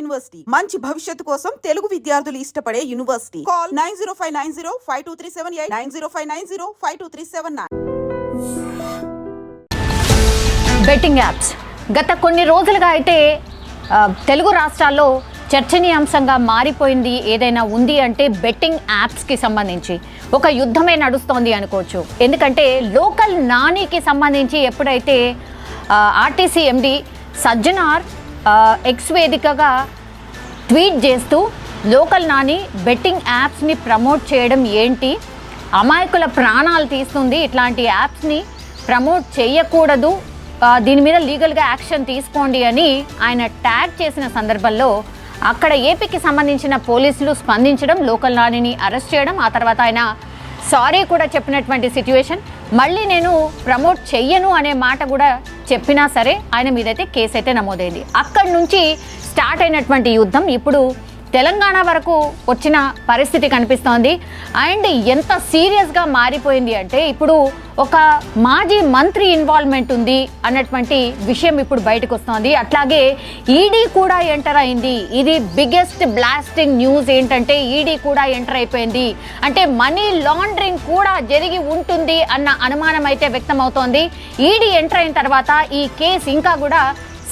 University మంచి భవిష్యత్తు కోసం తెలుగు విద్యార్థులు ఇష్టపడే యూనివర్సిటీ. కాల్ 9059052378 9059052379. బెట్టింగ్ యాప్స్ గత కొన్ని రోజులుగా అయితే తెలుగు రాష్ట్రాల్లో చర్చనీయాంశంగా మారిపోయింది ఏదైనా ఉంది అంటే బెట్టింగ్ యాప్స్కి సంబంధించి ఒక యుద్ధమే నడుస్తోంది అనుకోవచ్చు. ఎందుకంటే లోకల్ నానికి సంబంధించి ఎప్పుడైతే ఆర్టీసీ ఎండి సజ్జనార్ ఎక్స్ వేదికగా ట్వీట్ చేస్తూ లోకల్ నాని బెట్టింగ్ యాప్స్ని ప్రమోట్ చేయడం ఏంటి, అమాయకుల ప్రాణాలు తీస్తుంది, ఇట్లాంటి యాప్స్ని ప్రమోట్ చేయకూడదు, దీని మీద లీగల్గా యాక్షన్ తీసుకోండి అని ఆయన ట్యాగ్ చేసిన సందర్భంలో అక్కడ ఏపీకి సంబంధించిన పోలీసులు స్పందించడం, లోకల్ నానిని అరెస్ట్ చేయడం, ఆ తర్వాత ఆయన సారీ కూడా చెప్పినటువంటి సిచ్యువేషన్. మళ్ళీ నేను ప్రమోట్ చెయ్యను అనే మాట కూడా చెప్పినా సరే ఆయన మీదైతే కేసు అయితే నమోదైంది. అక్కడి నుంచి స్టార్ట్ అయినటువంటి యుద్ధం ఇప్పుడు తెలంగాణ వరకు వచ్చిన పరిస్థితి కనిపిస్తోంది. అండ్ ఎంత సీరియస్గా మారిపోయింది అంటే ఇప్పుడు ఒక మాజీ మంత్రి ఇన్వాల్వ్మెంట్ ఉంది అన్నటువంటి విషయం ఇప్పుడు బయటకు వస్తోంది. అట్లాగే ఈడీ కూడా ఎంటర్ అయింది. ఇది బిగ్గెస్ట్ బ్లాస్టింగ్ న్యూస్ ఏంటంటే ఈడీ కూడా ఎంటర్ అయిపోయింది అంటే మనీ లాండరింగ్ కూడా జరిగి ఉంటుంది అన్న అనుమానం అయితే వ్యక్తం అవుతోంది. ఈడీ ఎంటర్ అయిన తర్వాత ఈ కేసు ఇంకా కూడా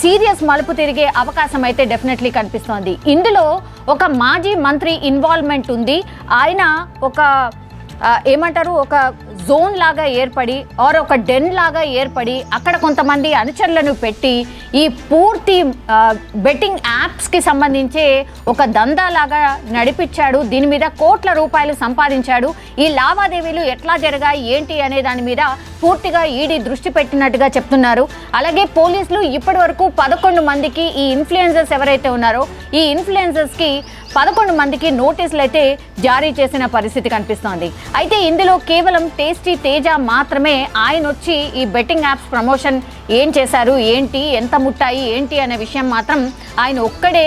సీరియస్ మలుపు తిరిగే అవకాశం అయితే డెఫినెట్లీ కనిపిస్తోంది. ఇందులో ఒక మాజీ మంత్రి ఇన్వాల్వ్మెంట్ ఉంది. ఆయన ఒక ఏమంటారు ఒక జోన్ లాగా ఏర్పడి ఆర్ ఒక డెన్ లాగా ఏర్పడి అక్కడ కొంతమంది అనుచరులను పెట్టి ఈ పూర్తి బెట్టింగ్ యాప్స్కి సంబంధించే ఒక దందా లాగా నడిపించాడు. దీని మీద కోట్ల రూపాయలు సంపాదించాడు. ఈ లావాదేవీలు ఎట్లా జరిగాయి ఏంటి అనే దాని మీద పూర్తిగా ఈడీ దృష్టి పెట్టినట్టుగా చెప్తున్నారు. అలాగే పోలీసులు ఇప్పటి వరకు 11 మందికి ఈ ఇన్ఫ్లుయెన్సర్స్ ఎవరైతే ఉన్నారో ఈ ఇన్ఫ్లుయెన్సర్స్కి 11 మందికి నోటీసులు అయితే జారీ చేసిన పరిస్థితి కనిపిస్తోంది. అయితే ఇందులో కేవలం టేస్టీ తేజ మాత్రమే ఆయన వచ్చి ఈ బెట్టింగ్ యాప్స్ ప్రమోషన్ ఏం చేశారు, ఏంటి, ఎంత ముట్టాయి ఏంటి అనే విషయం మాత్రం ఆయన ఒక్కడే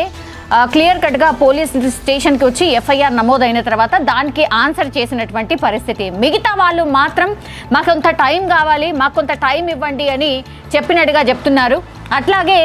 క్లియర్ కట్గా పోలీస్ స్టేషన్కి వచ్చి ఎఫ్ఐఆర్ నమోదైన తర్వాత దానికి ఆన్సర్ చేసినటువంటి పరిస్థితి. మిగతా వాళ్ళు మాత్రం మాకు కొంత టైం కావాలి, మాకు కొంత టైం ఇవ్వండి అని చెప్పినట్టుగా చెప్తున్నారు. అట్లాగే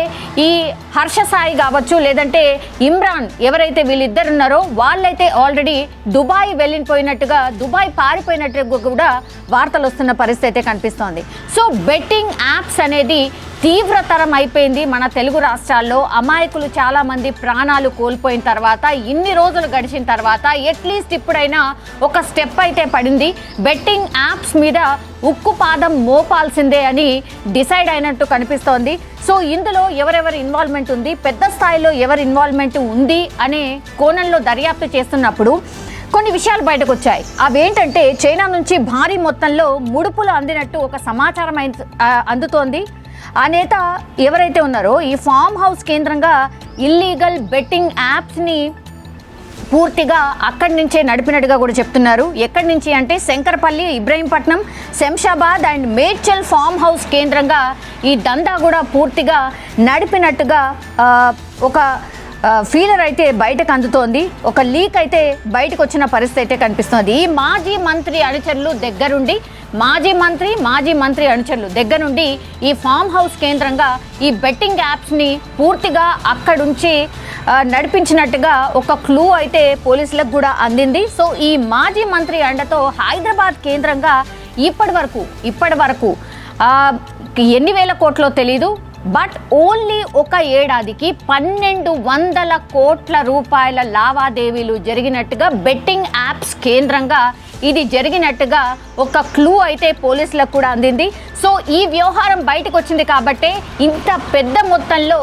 ఈ హర్ష సాయి కావచ్చు లేదంటే ఇమ్రాన్ ఎవరైతే వీళ్ళిద్దరు ఉన్నారో వాళ్ళైతే ఆల్రెడీ దుబాయ్ వెళ్ళిపోయినట్టుగా దుబాయ్ పారిపోయినట్టుగా కూడా వార్తలు వస్తున్న పరిస్థితి అయితే కనిపిస్తోంది. సో బెట్టింగ్ యాప్స్ అనేది తీవ్రతరం అయిపోయింది మన తెలుగు రాష్ట్రాల్లో. అమాయకులు చాలామంది ప్రాణాలు కోల్పోయిన తర్వాత ఇన్ని రోజులు గడిచిన తర్వాత అట్లీస్ట్ ఇప్పుడైనా ఒక స్టెప్ అయితే పడింది. బెట్టింగ్ యాప్స్ మీద ఉక్కు పాదం మోపాల్సిందే అని డిసైడ్ అయినట్టు కనిపిస్తోంది. సో ఇందులో ఎవరెవరి ఇన్వాల్వ్మెంట్ ఉంది, పెద్ద స్థాయిలో ఎవరి ఇన్వాల్వ్మెంట్ ఉంది అనే కోణంలో దర్యాప్తు చేస్తున్నప్పుడు కొన్ని విషయాలు బయటకు వచ్చాయి. అవేంటంటే చైనా నుంచి భారీ మొత్తంలో ముడుపులు అందినట్టు ఒక సమాచారం అందుతోంది. ఆ నేత ఎవరైతే ఉన్నారో ఈ ఫామ్ హౌస్ కేంద్రంగా ఇల్లీగల్ బెట్టింగ్ యాప్స్ని పూర్తిగా అక్కడి నుంచే నడిపినట్టుగా కూడా చెప్తున్నారు. ఎక్కడి నుంచి అంటే Shankarpally, Ibrahimpatnam, Shamshabad and Medchal farm house కేంద్రంగా ఈ దందా కూడా పూర్తిగా నడిపినట్టుగా ఒక ఫీలర్ అయితే బయటకు అందుతోంది. ఒక లీక్ అయితే బయటకు వచ్చిన పరిస్థితి అయితే కనిపిస్తుంది. ఈ మాజీ మంత్రి అనుచరులు దగ్గరుండి మాజీ మంత్రి అనుచరులు దగ్గర నుండి ఈ ఫామ్ హౌస్ కేంద్రంగా ఈ బెట్టింగ్ యాప్స్ని పూర్తిగా అక్కడుంచి నడిపించినట్టుగా ఒక క్లూ అయితే పోలీసులకు కూడా అందింది. సో ఈ మాజీ మంత్రి అండతో హైదరాబాద్ కేంద్రంగా ఇప్పటి వరకు ఎన్ని వేల కోట్లో తెలీదు, బట్ ఓన్లీ ఒక ఏడాదికి 1200 కోట్ల రూపాయల లావాదేవీలు జరిగినట్టుగా బెట్టింగ్ యాప్స్ కేంద్రంగా ఇది జరిగినట్టుగా ఒక క్లూ అయితే పోలీసులకు కూడా అందింది. సో ఈ వ్యవహారం బయటకు వచ్చింది కాబట్టే ఇంత పెద్ద మొత్తంలో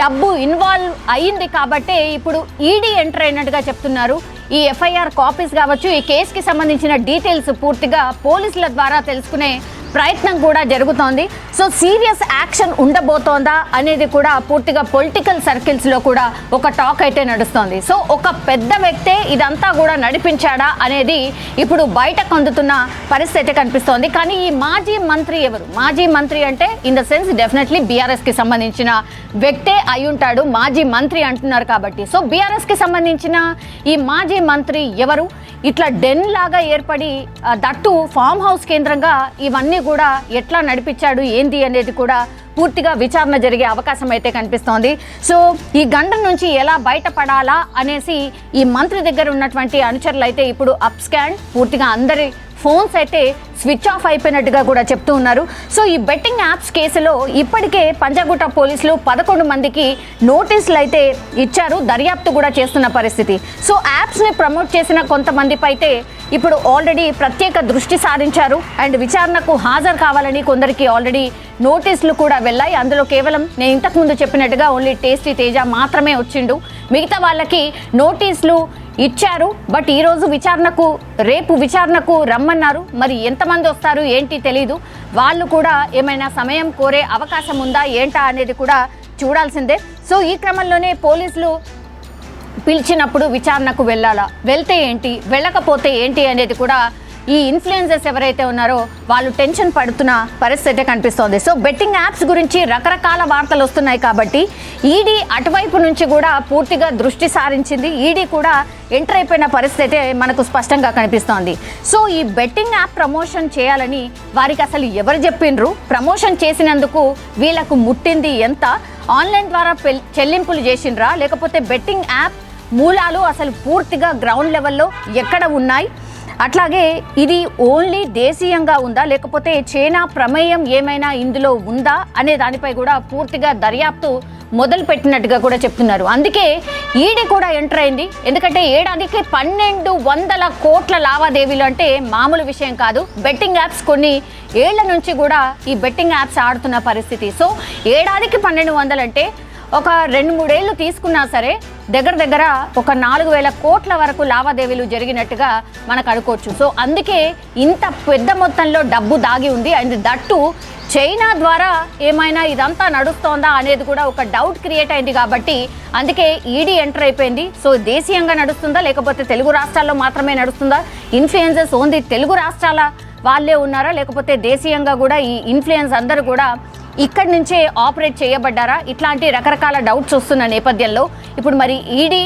డబ్బు ఇన్వాల్వ్ అయ్యింది కాబట్టే ఇప్పుడు ఈడీ ఎంటర్ అయినట్టుగా చెప్తున్నారు. ఈ ఎఫ్ఐఆర్ కాపీస్ కావచ్చు, ఈ కేసుకి సంబంధించిన డీటెయిల్స్ పూర్తిగా పోలీసుల ద్వారా తెలుసుకునే ప్రయత్నం కూడా జరుగుతోంది. సో సీరియస్ యాక్షన్ ఉండబోతోందా అనేది కూడా పూర్తిగా పొలిటికల్ సర్కిల్స్లో కూడా ఒక టాక్ అయితే నడుస్తోంది. సో ఒక పెద్ద వ్యక్తే ఇదంతా కూడా నడిపించాడా అనేది ఇప్పుడు బయటకు అందుతున్న పరిస్థితి కనిపిస్తోంది. కానీ ఈ మాజీ మంత్రి ఎవరు? మాజీ మంత్రి అంటే ఇన్ ద సెన్స్ డెఫినెట్లీ బీఆర్ఎస్కి సంబంధించిన వ్యక్తే అయి ఉంటాడు. మాజీ మంత్రి అంటున్నారు కాబట్టి. సో బీఆర్ఎస్కి సంబంధించిన ఈ మాజీ మంత్రి ఎవరు? ఇట్లా డెన్ లాగా ఏర్పడి దట్టు ఫామ్ హౌస్ కేంద్రంగా ఇవన్నీ కూడా ఎట్లా నడిపించాడు ఏంది అనేది కూడా పూర్తిగా విచారణ జరిగే అవకాశం అయితే కనిపిస్తోంది. సో ఈ గండం నుంచి ఎలా బయటపడాలా అనేసి ఈ మంత్రి దగ్గర ఉన్నటువంటి అనుచరులు అయితే ఇప్పుడు అప్ స్కాన్ పూర్తిగా అందరి ఫోన్స్ అయితే స్విచ్ ఆఫ్ అయిపోయినట్టుగా కూడా చెప్తూ ఉన్నారు. సో ఈ బెట్టింగ్ యాప్స్ కేసులో ఇప్పటికే పంజాగుట్ట పోలీసులు 11 మందికి నోటీసులు అయితే ఇచ్చారు, దర్యాప్తు కూడా చేస్తున్న పరిస్థితి. సో యాప్స్ని ప్రమోట్ చేసిన కొంతమందిపై అయితే ఇప్పుడు ఆల్రెడీ ప్రత్యేక దృష్టి సారించారు అండ్ విచారణకు హాజరు కావాలని కొందరికి ఆల్రెడీ నోటీసులు కూడా వెళ్ళాయి. అందులో కేవలం నేను ఇంతకుముందు చెప్పినట్టుగా ఓన్లీ టేస్టీ తేజ మాత్రమే వచ్చిండు, మిగతా వాళ్ళకి నోటీసులు ఇచ్చారు. బట్ ఈరోజు రేపు విచారణకు రమ్మన్నారు. మరి ఎంతమంది వస్తారు ఏంటి తెలీదు. వాళ్ళు కూడా ఏమైనా సమయం కోరే అవకాశం ఉందా ఏంటా అనేది కూడా చూడాల్సిందే. సో ఈ క్రమంలోనే పోలీసులు పిలిచినప్పుడు విచారణకు వెళ్తే ఏంటి, వెళ్ళకపోతే ఏంటి అనేది కూడా ఈ ఇన్ఫ్లుయెన్సర్స్ ఎవరైతే ఉన్నారో వాళ్ళు టెన్షన్ పడుతున్న పరిస్థితి కనిపిస్తోంది. సో బెట్టింగ్ యాప్స్ గురించి రకరకాల వార్తలు వస్తున్నాయి కాబట్టి ఈడీ అటువైపు నుంచి కూడా పూర్తిగా దృష్టి సారించింది. ఈడీ కూడా ఎంటర్ అయిపోయిన పరిస్థితి మనకు స్పష్టంగా కనిపిస్తోంది. సో ఈ బెట్టింగ్ యాప్ ప్రమోషన్ చేయాలని వారికి అసలు ఎవరు చెప్పిండ్రు, ప్రమోషన్ చేసినందుకు వీళ్ళకు ముట్టింది ఎంత, ఆన్లైన్ ద్వారా చెల్లింపులు చేసిండ్రా, లేకపోతే బెట్టింగ్ యాప్ మూలాలు అసలు పూర్తిగా గ్రౌండ్ లెవెల్లో ఎక్కడ ఉన్నాయి, అట్లాగే ఇది ఓన్లీ దేశీయంగా ఉందా లేకపోతే చైనా ప్రమేయం ఏమైనా ఇందులో ఉందా అనే దానిపై కూడా పూర్తిగా దర్యాప్తు మొదలు పెట్టినట్టుగా కూడా చెప్తున్నారు. అందుకే ఈడీ కూడా ఎంటర్ అయింది. ఎందుకంటే ఏడాదికి 1200 కోట్ల లావాదేవీలు అంటే మామూలు విషయం కాదు. బెట్టింగ్ యాప్స్ కొన్ని ఏళ్ల నుంచి కూడా ఈ బెట్టింగ్ యాప్స్ ఆడుతున్న పరిస్థితి. సో ఏడాదికి 1200 అంటే ఒక 2-3 ఏళ్ళు తీసుకున్నా సరే దగ్గర ఒక 4000 కోట్ల వరకు లావాదేవీలు జరిగినట్టుగా మనకు అనుకోవచ్చు. సో అందుకే ఇంత పెద్ద మొత్తంలో డబ్బు దాగి ఉంది. అండ్ దట్టు చైనా ద్వారా ఏమైనా ఇదంతా నడుస్తోందా అనేది కూడా ఒక డౌట్ క్రియేట్ అయింది కాబట్టి అందుకే ఈడీ ఎంటర్ అయిపోయింది. సో దేశీయంగా నడుస్తుందా లేకపోతే తెలుగు రాష్ట్రాల్లో మాత్రమే నడుస్తుందా, ఇన్ఫ్లుయెన్సర్స్ ఓన్లీ తెలుగు రాష్ట్రాల వాళ్ళే ఉన్నారా లేకపోతే దేశీయంగా కూడా ఈ ఇన్ఫ్లుయెన్స్ అందరూ కూడా ఇక్కడి నుంచే ఆపరేట్ చేయబడ్డారా, ఇట్లాంటి రకరకాల డౌట్స్ వస్తున్న నేపథ్యంలో ఇప్పుడు మరి ఈడీ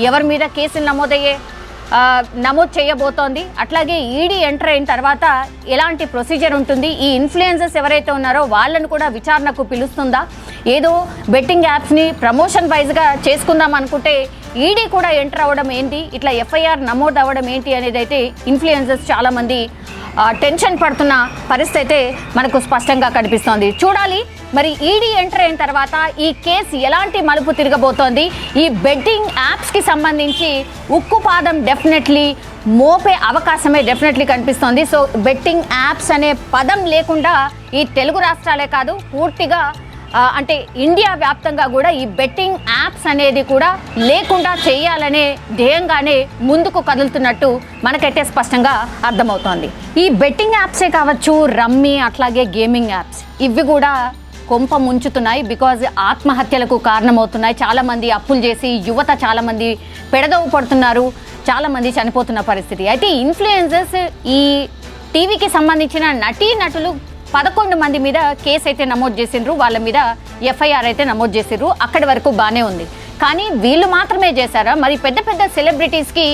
ఎవరి మీద కేసులు నమోదు చేయబోతోంది, అట్లాగే ఈడీ ఎంటర్ అయిన తర్వాత ఎలాంటి ప్రొసీజర్ ఉంటుంది, ఈ ఇన్ఫ్లుయెన్సర్స్ ఎవరైతే ఉన్నారో వాళ్ళను కూడా విచారణకు పిలుస్తుందా, ఏదో బెట్టింగ్ యాప్స్ని ప్రమోషన్ వైజ్గా చేసుకుందాం అనుకుంటే ఈడీ కూడా ఎంటర్ అవ్వడం ఏంటి, ఇట్లా ఎఫ్ఐఆర్ నమోదు అవ్వడం ఏంటి అనేది అయితే ఇన్ఫ్లుయెన్సర్స్ చాలామంది టెన్షన్ పడుతున్న పరిస్థితి అయితే మనకు స్పష్టంగా కనిపిస్తోంది. చూడాలి మరి ఈడీ ఎంటర్ అయిన తర్వాత ఈ కేసు ఎలాంటి మలుపు తిరగబోతోంది. ఈ బెట్టింగ్ యాప్స్కి సంబంధించి ఉక్కుపాదం డెఫినెట్లీ మోపే అవకాశమే డెఫినెట్లీ కనిపిస్తోంది. సో బెట్టింగ్ యాప్స్ అనే పదం లేకుండా ఈ తెలుగు రాష్ట్రాలే కాదు పూర్తిగా అంటే ఇండియా వ్యాప్తంగా కూడా ఈ బెట్టింగ్ యాప్స్ అనేది కూడా లేకుండా చేయాలనే ధ్యేయంగానే ముందుకు కదులుతున్నట్టు మనకైతే స్పష్టంగా అర్థమవుతోంది. ఈ బెట్టింగ్ యాప్సే కావచ్చు, రమ్మీ అట్లాగే గేమింగ్ యాప్స్ ఇవి కూడా కొంప ముంచుతున్నాయి. బికాజ్ ఆత్మహత్యలకు కారణమవుతున్నాయి. చాలామంది అప్పులు చేసి యువత చాలామంది పెడదవు పడుతున్నారు, చాలామంది చనిపోతున్న పరిస్థితి. అయితే ఇన్ఫ్లుయెన్సర్స్ ఈ టీవీకి సంబంధించిన నటులు 11 మంది మీద కేసు అయితే నమోదు చేసిండ్రు, వాళ్ళ మీద ఎఫ్ఐఆర్ అయితే నమోదు చేసిండ్రు. అక్కడి వరకు బాగానే ఉంది. కానీ వీళ్ళు మాత్రమే చేశారా, మరి పెద్ద పెద్ద సెలబ్రిటీస్కి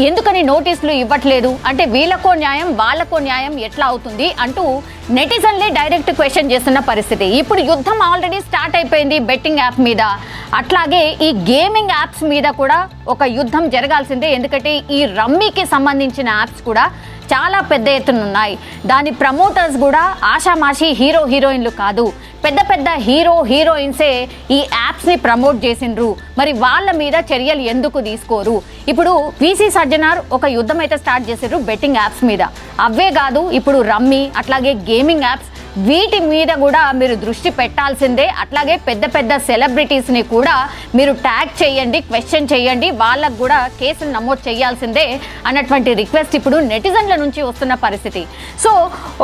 ఎందుకని నోటీసులు ఇవ్వట్లేదు అంటే వీళ్ళకో న్యాయం వాళ్ళకో న్యాయం ఎట్లా అవుతుంది అంటూ నెటిజన్లే డైరెక్ట్ క్వశ్చన్ చేస్తున్న పరిస్థితి. ఇప్పుడు యుద్ధం ఆల్రెడీ స్టార్ట్ అయిపోయింది బెట్టింగ్ యాప్ మీద, అట్లాగే ఈ గేమింగ్ యాప్స్ మీద కూడా ఒక యుద్ధం జరగాల్సిందే. ఎందుకంటే ఈ రమ్మీకి సంబంధించిన యాప్స్ కూడా చాలా పెద్ద ఎత్తున ఉన్నాయి. దాని ప్రమోటర్స్ కూడా ఆషామాషి హీరోయిన్లు కాదు, పెద్ద పెద్ద హీరోయిన్సే ఈ యాప్స్ని ప్రమోట్ చేసిండ్రు. మరి వాళ్ళ మీద చర్యలు ఎందుకు తీసుకోరు? ఇప్పుడు వీసీ సజ్జనార్ ఒక యుద్ధం అయితే స్టార్ట్ చేసారు బెట్టింగ్ యాప్స్ మీద. అవే కాదు ఇప్పుడు రమ్మీ అట్లాగే గేమింగ్ యాప్స్ వీటి మీద కూడా మీరు దృష్టి పెట్టాల్సిందే. అట్లాగే పెద్ద పెద్ద సెలబ్రిటీస్ని కూడా మీరు ట్యాగ్ చేయండి, క్వశ్చన్ చేయండి, వాళ్ళకు కూడా కేసులు నమోదు చేయాల్సిందే అన్నటువంటి రిక్వెస్ట్ ఇప్పుడు నెటిజన్ల నుంచి వస్తున్న పరిస్థితి. సో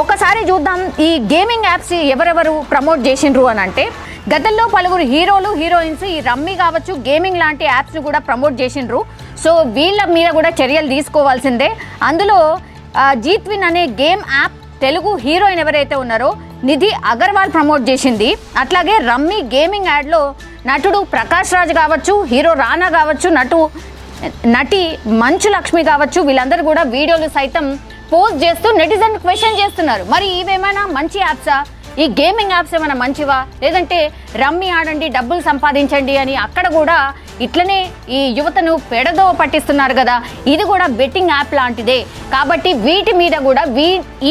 ఒకసారి చూద్దాం ఈ గేమింగ్ యాప్స్ ఎవరెవరు ప్రమోట్ చేసిండ్రు అని అంటే గతంలో పలువురు హీరోయిన్స్ ఈ రమ్మీ కావచ్చు గేమింగ్ లాంటి యాప్స్ని కూడా ప్రమోట్ చేసిండ్రు. సో వీళ్ళ మీద కూడా చర్యలు తీసుకోవాల్సిందే. అందులో జీత్విన్ అనే గేమ్ యాప్ తెలుగు హీరోయిన్ ఎవరైతే ఉన్నారో నిధి అగర్వాల్ ప్రమోట్ చేసింది. అట్లాగే రమ్మీ గేమింగ్ యాడ్లో నటుడు ప్రకాష్ రాజ్ కావచ్చు, హీరో రానా కావచ్చు, నటి మంచు లక్ష్మి కావచ్చు, వీళ్ళందరూ కూడా వీడియోలు సైతం పోస్ట్ చేస్తూ నెటిజన్ క్వశ్చన్ చేస్తున్నారు. మరి ఇవేమైనా మంచి యాప్సా? ఈ గేమింగ్ యాప్స్ ఏమైనా మంచివా? లేదంటే రమ్మీ ఆడండి, డబ్బులు సంపాదించండి అని అక్కడ కూడా ఇట్లనే ఈ యువతను పెడదో పట్టిస్తున్నారు కదా. ఇది కూడా బెట్టింగ్ యాప్ లాంటిదే. కాబట్టి వీటి మీద కూడా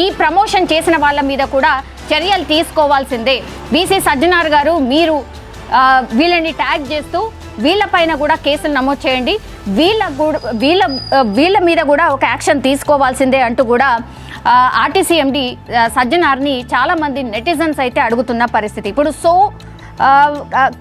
ఈ ప్రమోషన్ చేసిన వాళ్ళ మీద కూడా చర్యలు తీసుకోవాల్సిందే. బీసీ సజ్జనార్ గారు, మీరు వీళ్ళని ట్యాగ్ చేస్తూ వీళ్ళపైన కూడా కేసులు నమోదు చేయండి, వీళ్ళ మీద కూడా ఒక యాక్షన్ తీసుకోవాల్సిందే అంటూ కూడా ఆర్టీసీ ఎండి సజ్జనార్ని చాలామంది నెటిజన్స్ అయితే అడుగుతున్న పరిస్థితి. ఇప్పుడు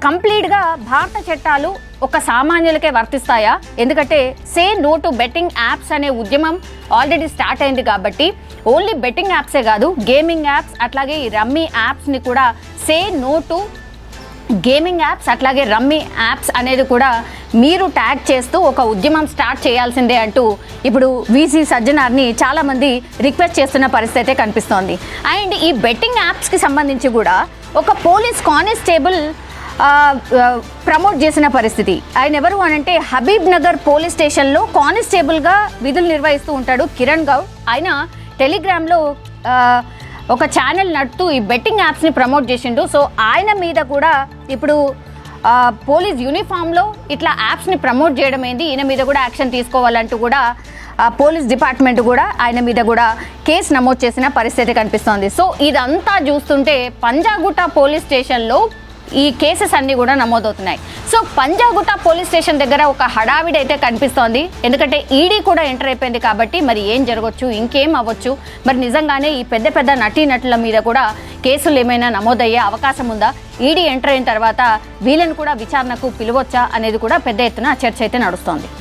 కంప్లీట్గా భారత చట్టాలు ఒక సామాన్యులకే వర్తిస్తాయా? ఎందుకంటే say no to betting apps అనే ఉద్యమం ఆల్రెడీ స్టార్ట్ అయింది కాబట్టి ఓన్లీ బెట్టింగ్ యాప్సే కాదు, గేమింగ్ యాప్స్ అట్లాగే ఈ రమ్మీ యాప్స్ని కూడా say no to gaming apps అట్లాగే రమ్మీ యాప్స్ అనేది కూడా మీరు ట్యాగ్ చేస్తూ ఒక ఉద్యమం స్టార్ట్ చేయాల్సిందే అంటూ ఇప్పుడు వీసీ సజ్జనార్ని చాలామంది రిక్వెస్ట్ చేస్తున్న పరిస్థితి అయితే కనిపిస్తోంది. అండ్ ఈ బెట్టింగ్ యాప్స్కి సంబంధించి కూడా ఒక పోలీస్ కానిస్టేబుల్ ప్రమోట్ చేసిన పరిస్థితి. ఆయన ఎవరు అనంటే హబీబ్ నగర్ పోలీస్ స్టేషన్లో కానిస్టేబుల్గా విధులు నిర్వహిస్తూ ఉంటాడు కిరణ్ గౌడ్. ఆయన టెలిగ్రామ్లో ఒక ఛానల్ నడుతూ ఈ బెట్టింగ్ యాప్స్ని ప్రమోట్ చేసిండు. సో ఆయన మీద కూడా ఇప్పుడు పోలీస్ యూనిఫామ్లో ఇట్లా యాప్స్ని ప్రమోట్ చేయడం ఏంది, ఈయన మీద కూడా యాక్షన్ తీసుకోవాలంటూ కూడా పోలీస్ డిపార్ట్మెంట్ కూడా ఆయన మీద కూడా కేసు నమోదు చేసిన పరిస్థితి కనిపిస్తోంది. సో ఇదంతా చూస్తుంటే పంజాగుట్ట పోలీస్ స్టేషన్లో ఈ కేసెస్ అన్నీ కూడా నమోదవుతున్నాయి. సో పంజాగుట్ట పోలీస్ స్టేషన్ దగ్గర ఒక హడావిడి అయితే కనిపిస్తోంది. ఎందుకంటే ఈడీ కూడా ఎంటర్ అయిపోయింది కాబట్టి మరి ఏం జరగవచ్చు, ఇంకేం అవ్వచ్చు, మరి నిజంగానే ఈ పెద్ద పెద్ద నటీనటుల మీద కూడా కేసులు ఏమైనా నమోదయ్యే అవకాశం ఉందా? ఈడీ ఎంటర్ అయిన తర్వాత వీళ్ళని కూడా విచారణకు పిలవచ్చా అనేది కూడా పెద్ద ఎత్తున చర్చ అయితే నడుస్తోంది.